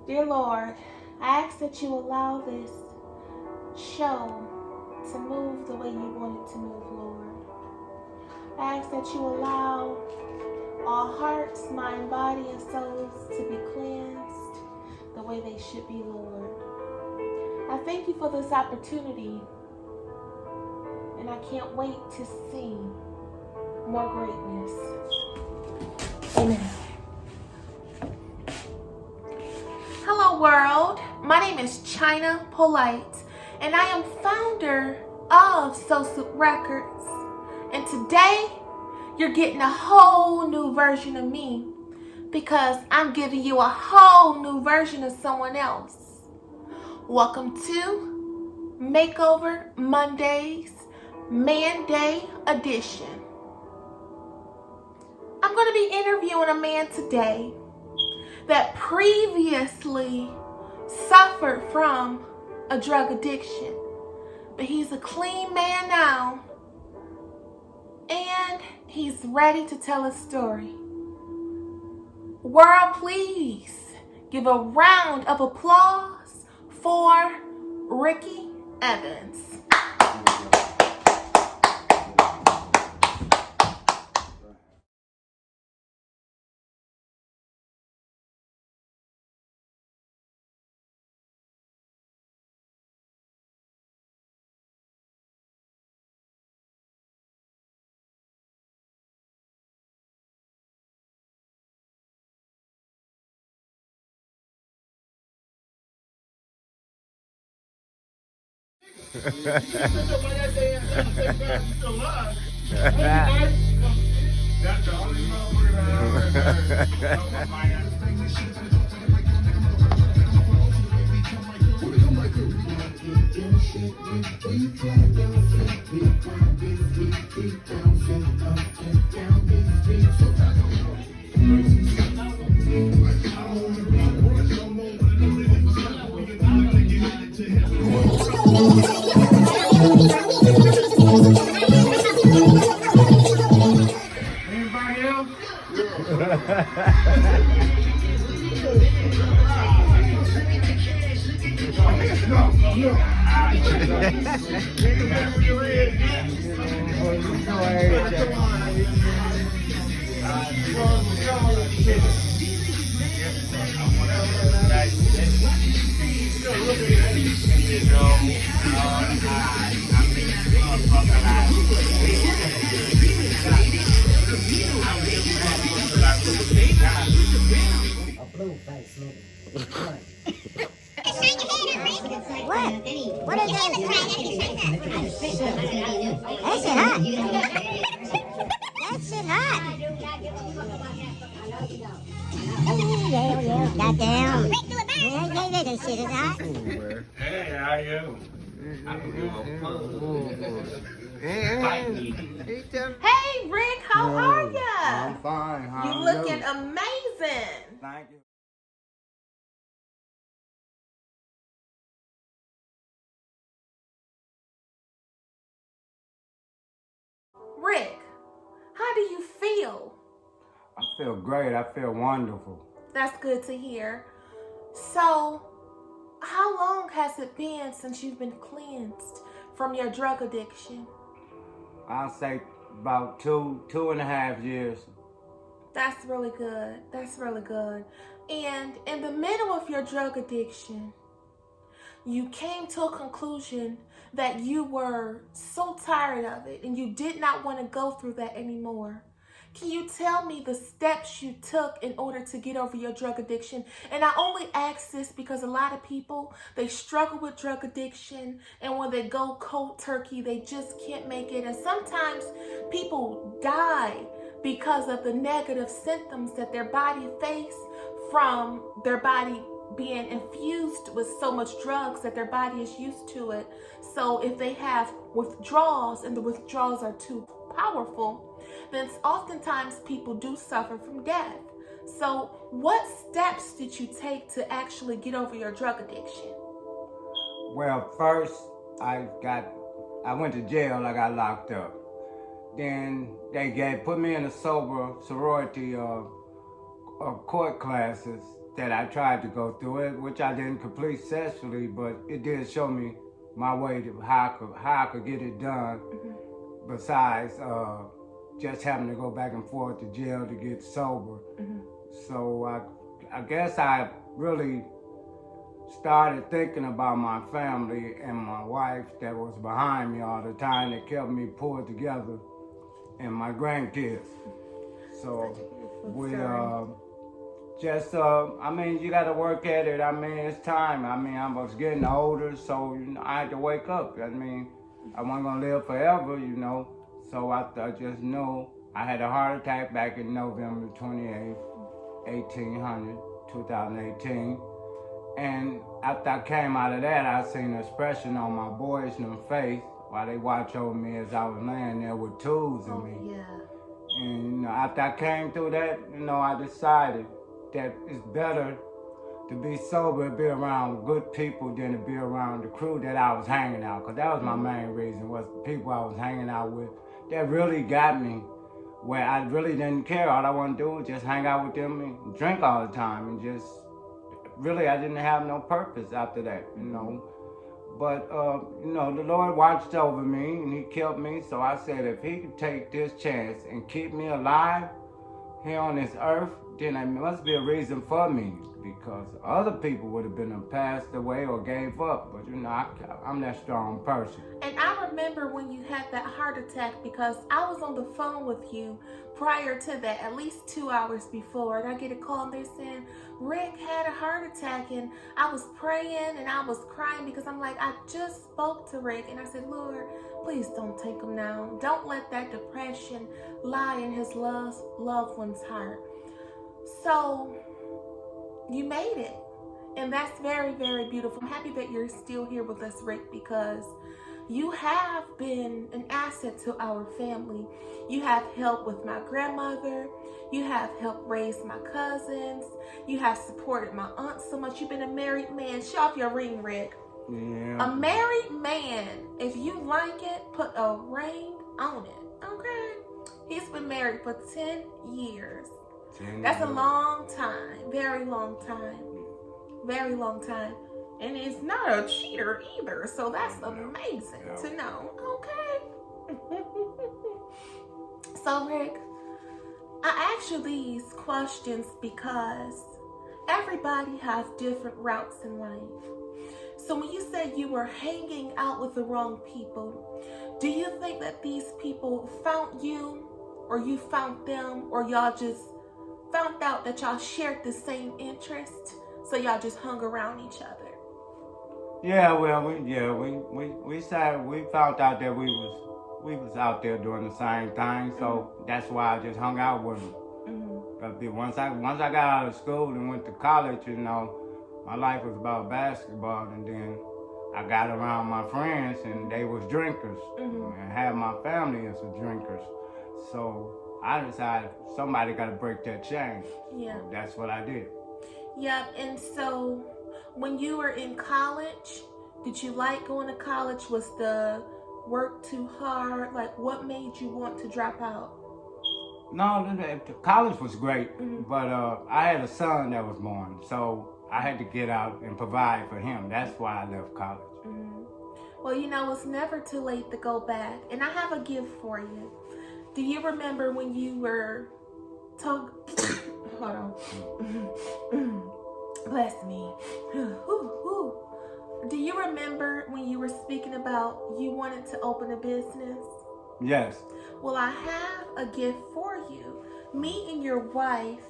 Dear Lord, I ask that you allow this show to move the way you want it to move, Lord. I ask that you allow all hearts, mind, body, and souls to be cleansed the way they should be, Lord. I thank you for this opportunity, and I can't wait to see more greatness. Amen. Hello world, my name is China Polite, and I am founder of Soup Records. And today, you're getting a whole new version of me because I'm giving you a whole new version of someone else. Welcome to Makeover Mondays Man Day Edition. I'm going to be interviewing a man today that previously suffered from a drug addiction, but he's a clean man now, and he's ready to tell his story. World, please give a round of applause for Ricky Evans. What is that? That shit hot. That shit hot. Yeah. Goddamn. Yeah, that shit is hot. Hey, how are you? Hey Rick, how are ya? I'm fine. How You are looking amazing. Thank you. Rick, how do you feel? I feel great. I feel wonderful. That's good to hear. So, how long has it been since you've been cleansed from your drug addiction? I'll say about two and a half years. That's really good. That's really good. And in the middle of your drug addiction, you came to a conclusion that you were so tired of it and you did not want to go through that anymore. Can you tell me the steps you took in order to get over your drug addiction? And I only ask this because a lot of people, they struggle with drug addiction, and when they go cold turkey, they just can't make it. And sometimes people die because of the negative symptoms that their body face from their body being infused with so much drugs that their body is used to it. So if they have withdrawals and the withdrawals are too powerful, then oftentimes people do suffer from death. So what steps did you take to actually get over your drug addiction? Well, first I went to jail. I got locked up. Then they put me in a sober sorority court classes that I tried to go through it, which I didn't complete successfully, but it did show me my way to how I could get it done. Besides just having to go back and forth to jail to get sober. So I guess I really started thinking about my family and my wife that was behind me all the time, that kept me pulled together, and my grandkids. So we I mean, you got to work at it. I mean, it's time. I mean, I was getting older, so I had to wake up. I mean, I wasn't gonna live forever, So I just knew. I had a heart attack back in November 28th, 2018. And after I came out of that, I seen an expression on my boys' face while they watch over me as I was laying there with tools in me. Yeah. And after I came through that, I decided that it's better to be sober and be around good people than to be around the crew that I was hanging out. Because that was my main reason, was the people I was hanging out with that really got me where I really didn't care. All I wanted to do was just hang out with them and drink all the time, and just really I didn't have no purpose after that, But, the Lord watched over me and he kept me. So I said, if he could take this chance and keep me alive here on this earth, then there must be a reason for me, because other people would have been passed away or gave up. But, I'm that strong person. And I remember when you had that heart attack, because I was on the phone with you prior to that, at least 2 hours before, and I get a call and they're saying, Rick had a heart attack, and I was praying and I was crying because I'm like, I just spoke to Rick and I said, Lord, please don't take him now. Don't let that depression lie in his loved one's heart. So you made it, and that's very, very beautiful. I'm happy that you're still here with us, Rick, because you have been an asset to our family. You have helped with my grandmother. You have helped raise my cousins. You have supported my aunt so much. You've been a married man. Show off your ring, Rick. Yeah. A married man, if you like it, put a ring on it, okay? He's been married for 10 years. That's a long time. Very long time. Very long time. And he's not a cheater either. So that's amazing to know. Okay. So, Rick, I ask you these questions because everybody has different routes in life. So when you say you were hanging out with the wrong people, do you think that these people found you, or you found them, or y'all just found out that y'all shared the same interest, so y'all just hung around each other? Yeah, well, we found out that we was out there doing the same thing, so that's why I just hung out with them. Once I got out of school and went to college, my life was about basketball, and then I got around my friends and they was drinkers, and had my family as drinkers. So I decided somebody got to break that chain. Yeah. So that's what I did. Yep. And so when you were in college, did you like going to college? Was the work too hard? Like, what made you want to drop out? No, the college was great, but I had a son that was born, so I had to get out and provide for him. That's why I left college. Well, it's never too late to go back. And I have a gift for you. Do you remember when you were hold on. Bless me. Do you remember when you were speaking about you wanted to open a business? Yes. Well, I have a gift for you. Me and your wife,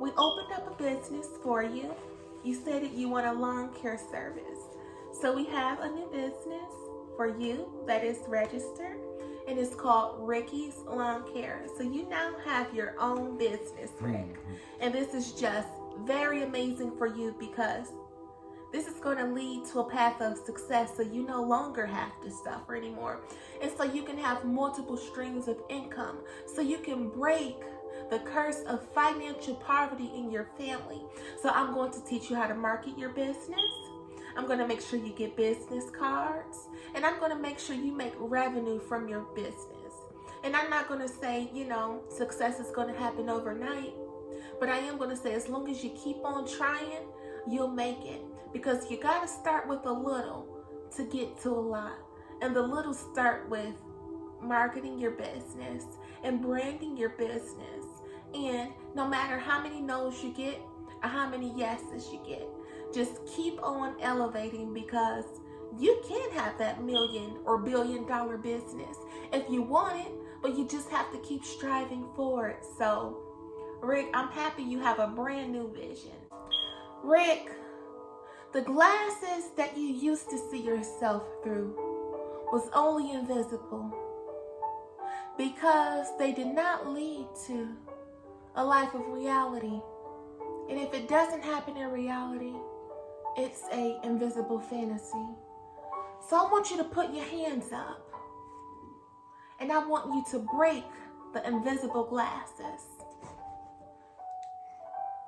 we opened up a business for you. You said that you want a lawn care service. So we have a new business for you that is registered, and it's called Ricky's Lawn Care. So you now have your own business, Rick. And this is just very amazing for you, because this is going to lead to a path of success, so you no longer have to suffer anymore. And so you can have multiple streams of income, so you can break the curse of financial poverty in your family. So I'm going to teach you how to market your business. I'm going to make sure you get business cards, and I'm going to make sure you make revenue from your business. And I'm not going to say, success is going to happen overnight, But I am going to say, as long as you keep on trying, you'll make it. Because you got to start with a little to get to a lot. And the little start with marketing your business and branding your business. And no matter how many no's you get or how many yeses you get, just keep on elevating, because you can have that $1,000,000 or $1 billion business if you want it, but you just have to keep striving for it. So, Rick, I'm happy you have a brand new vision. Rick, the glasses that you used to see yourself through was only invisible because they did not lead to a life of reality. And if it doesn't happen in reality, it's an invisible fantasy. So I want you to put your hands up, and I want you to break the invisible glasses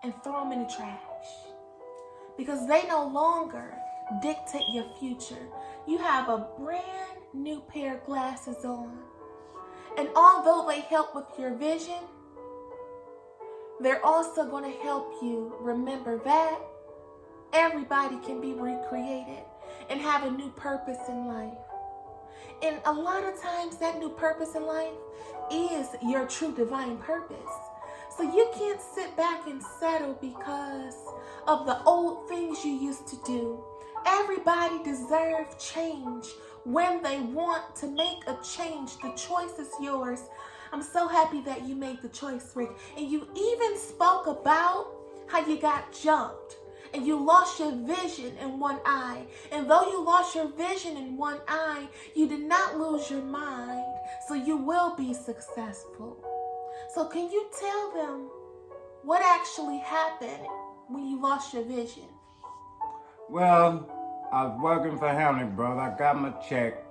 and throw them in the trash, because they no longer dictate your future. You have a brand new pair of glasses on, and although they help with your vision, they're also going to help you remember that everybody can be recreated and have a new purpose in life. And a lot of times that new purpose in life is your true divine purpose. So you can't sit back and settle because of the old things you used to do. Everybody deserves change when they want to make a change. The choice is yours. I'm so happy that you made the choice, Rick. And you even spoke about how you got jumped and you lost your vision in one eye. And though you lost your vision in one eye, you did not lose your mind. So you will be successful. So can you tell them what actually happened when you lost your vision? Well, I was working for Hamlet, brother. I got my check.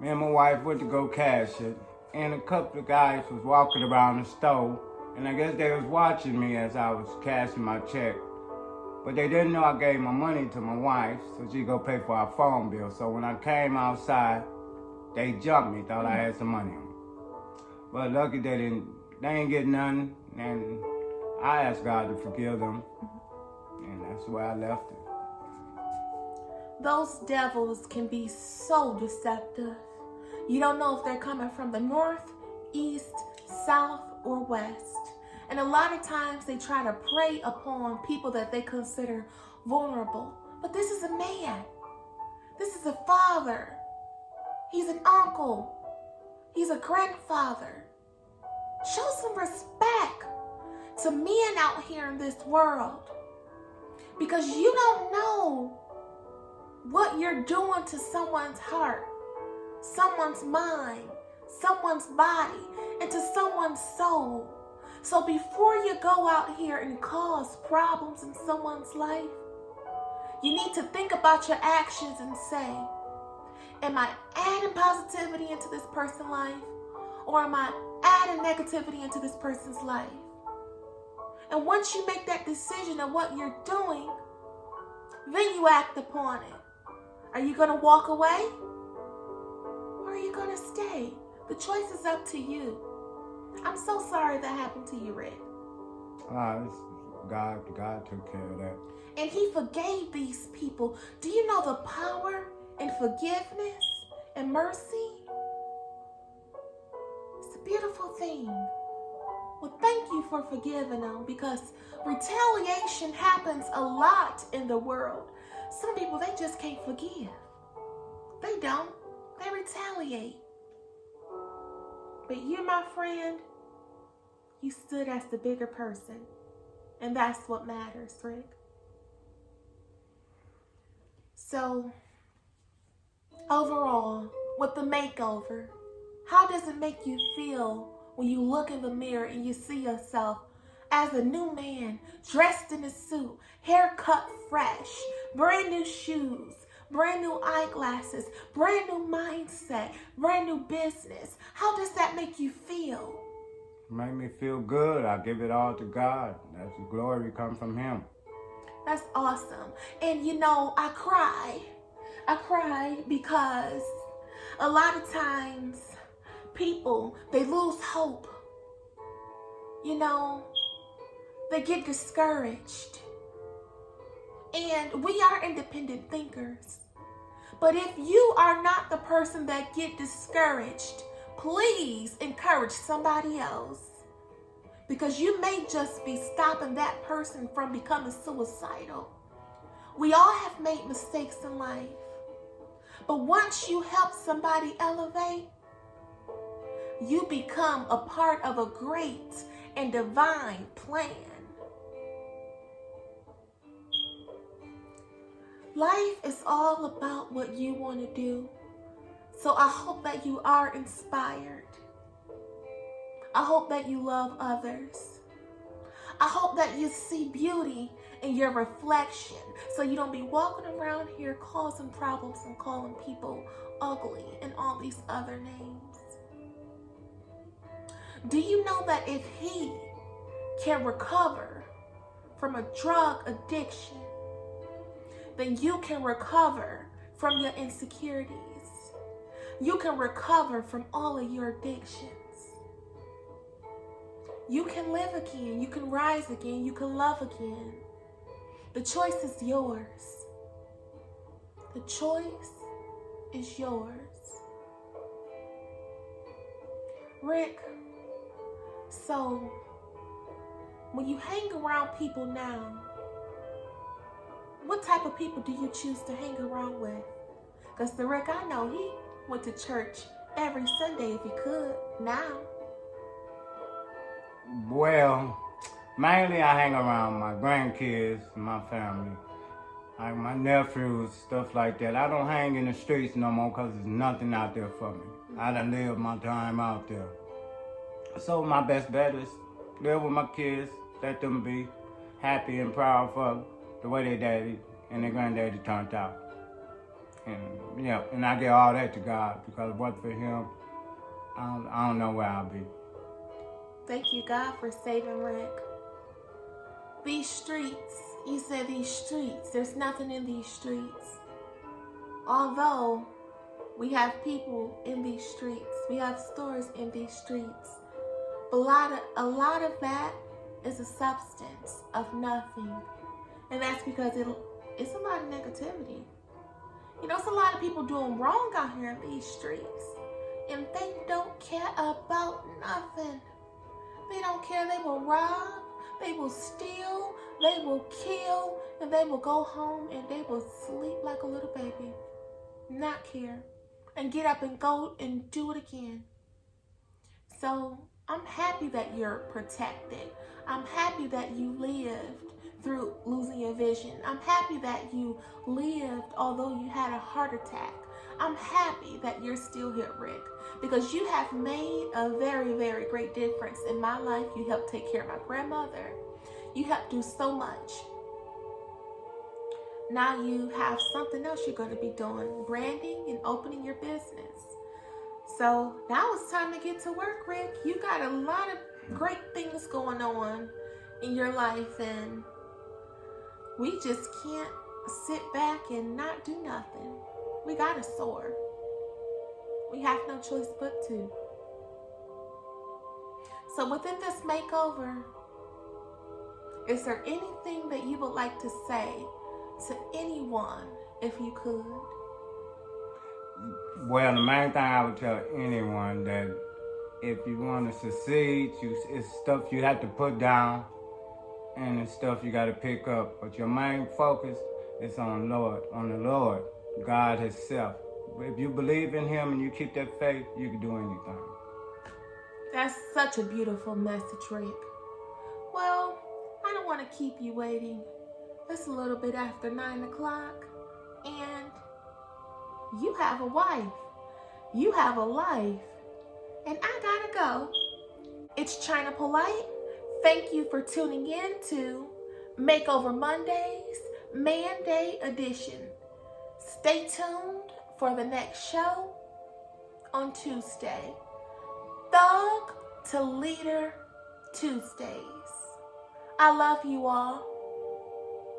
Me and my wife went to go cash it. And a couple of guys was walking around the store. And I guess they was watching me as I was cashing my check. But they didn't know I gave my money to my wife so she go pay for our phone bill. So when I came outside, they jumped me, thought I had some money on me. But lucky they ain't get nothing. And I asked God to forgive them. And that's where I left it. Those devils can be so deceptive. You don't know if they're coming from the north, east, south, or west. And a lot of times they try to prey upon people that they consider vulnerable. But this is a man. This is a father. He's an uncle. He's a grandfather. Show some respect to men out here in this world, because you don't know what you're doing to someone's heart, someone's mind, someone's body, and to someone's soul. So before you go out here and cause problems in someone's life, you need to think about your actions and say, am I adding positivity into this person's life, or am I adding negativity into this person's life? And once you make that decision of what you're doing, then you act upon it. Are you going to walk away, or are you going to stay? The choice is up to you. I'm so sorry that happened to you, Rick. God took care of that. And he forgave these people. Do you know the power in forgiveness and mercy? It's a beautiful thing. Well, thank you for forgiving them, because retaliation happens a lot in the world. Some people, they just can't forgive. They don't. They retaliate. But you, my friend, you stood as the bigger person. And that's what matters, Rick. So, overall, with the makeover, how does it make you feel when you look in the mirror and you see yourself as a new man, dressed in a suit, hair cut fresh, brand new shoes, brand new eyeglasses, brand new mindset, brand new business? How does that make you feel? Make me feel good. I give it all to God. That's the glory come from him. That's awesome. And you know, I cry. I cry because a lot of times people, they lose hope. You know, They get discouraged. And we are independent thinkers. But if you are not the person that get discouraged, please encourage somebody else. Because you may just be stopping that person from becoming suicidal. We all have made mistakes in life. But once you help somebody elevate, you become a part of a great and divine plan. Life is all about what you want to do. So I hope that you are inspired. I hope that you love others. I hope that you see beauty in your reflection so you don't be walking around here causing problems and calling people ugly and all these other names. Do you know that if he can recover from a drug addiction, then you can recover from your insecurities. You can recover from all of your addictions. You can live again. You can rise again. You can love again. The choice is yours. The choice is yours. Rick, so when you hang around people now, what type of people do you choose to hang around with? Because the Rick I know, he went to church every Sunday if he could. Now. Well, mainly I hang around my grandkids, my family, like my nephews, stuff like that. I don't hang in the streets no more because there's nothing out there for me. I done lived my time out there. So my best bet is live with my kids, let them be happy and proud for the way their daddy and their granddaddy turned out. And yeah, and I give all that to God, because if it wasn't for him, I don't know where I'll be. Thank you, God, for saving Rick. These streets, you said these streets, there's nothing in these streets. Although we have people in these streets, we have stores in these streets, but a lot of that is a substance of nothing. And that's because it's a lot of negativity. You know, it's a lot of people doing wrong out here in these streets, and they don't care about nothing. They don't care. They will rob, they will steal, they will kill, and they will go home and they will sleep like a little baby. Not care. And get up and go and do it again. So I'm happy that you're protected. I'm happy that you lived through losing your vision. I'm happy that you lived although you had a heart attack. I'm happy that you're still here, Rick, because you have made a very, very great difference in my life. You helped take care of my grandmother. You helped do so much. Now you have something else you're going to be doing, branding and opening your business. So now it's time to get to work, Rick. You got a lot of great things going on in your life, and we just can't sit back and not do nothing. We gotta soar. We have no choice but to. So within this makeover, is there anything that you would like to say to anyone, if you could? Well, the main thing I would tell anyone, that if you want to succeed, it's stuff you have to put down, and it's stuff you got to pick up. But your main focus is on the Lord, God Himself. If you believe in Him and you keep that faith, you can do anything. That's such a beautiful message, Rick. Well, I don't want to keep you waiting. It's a little bit after 9 o'clock, and you have a wife. You have a life, and I gotta go. It's China Polite. Thank you for tuning in to Makeover Mondays, Man Day edition. Stay tuned for the next show on Tuesday. Thug to Leader Tuesdays. I love you all.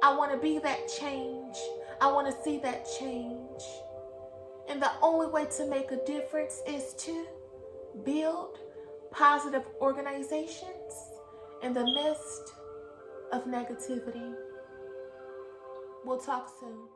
I want to be that change. I want to see that change. And the only way to make a difference is to build positive organizations in the midst of negativity. We'll talk soon.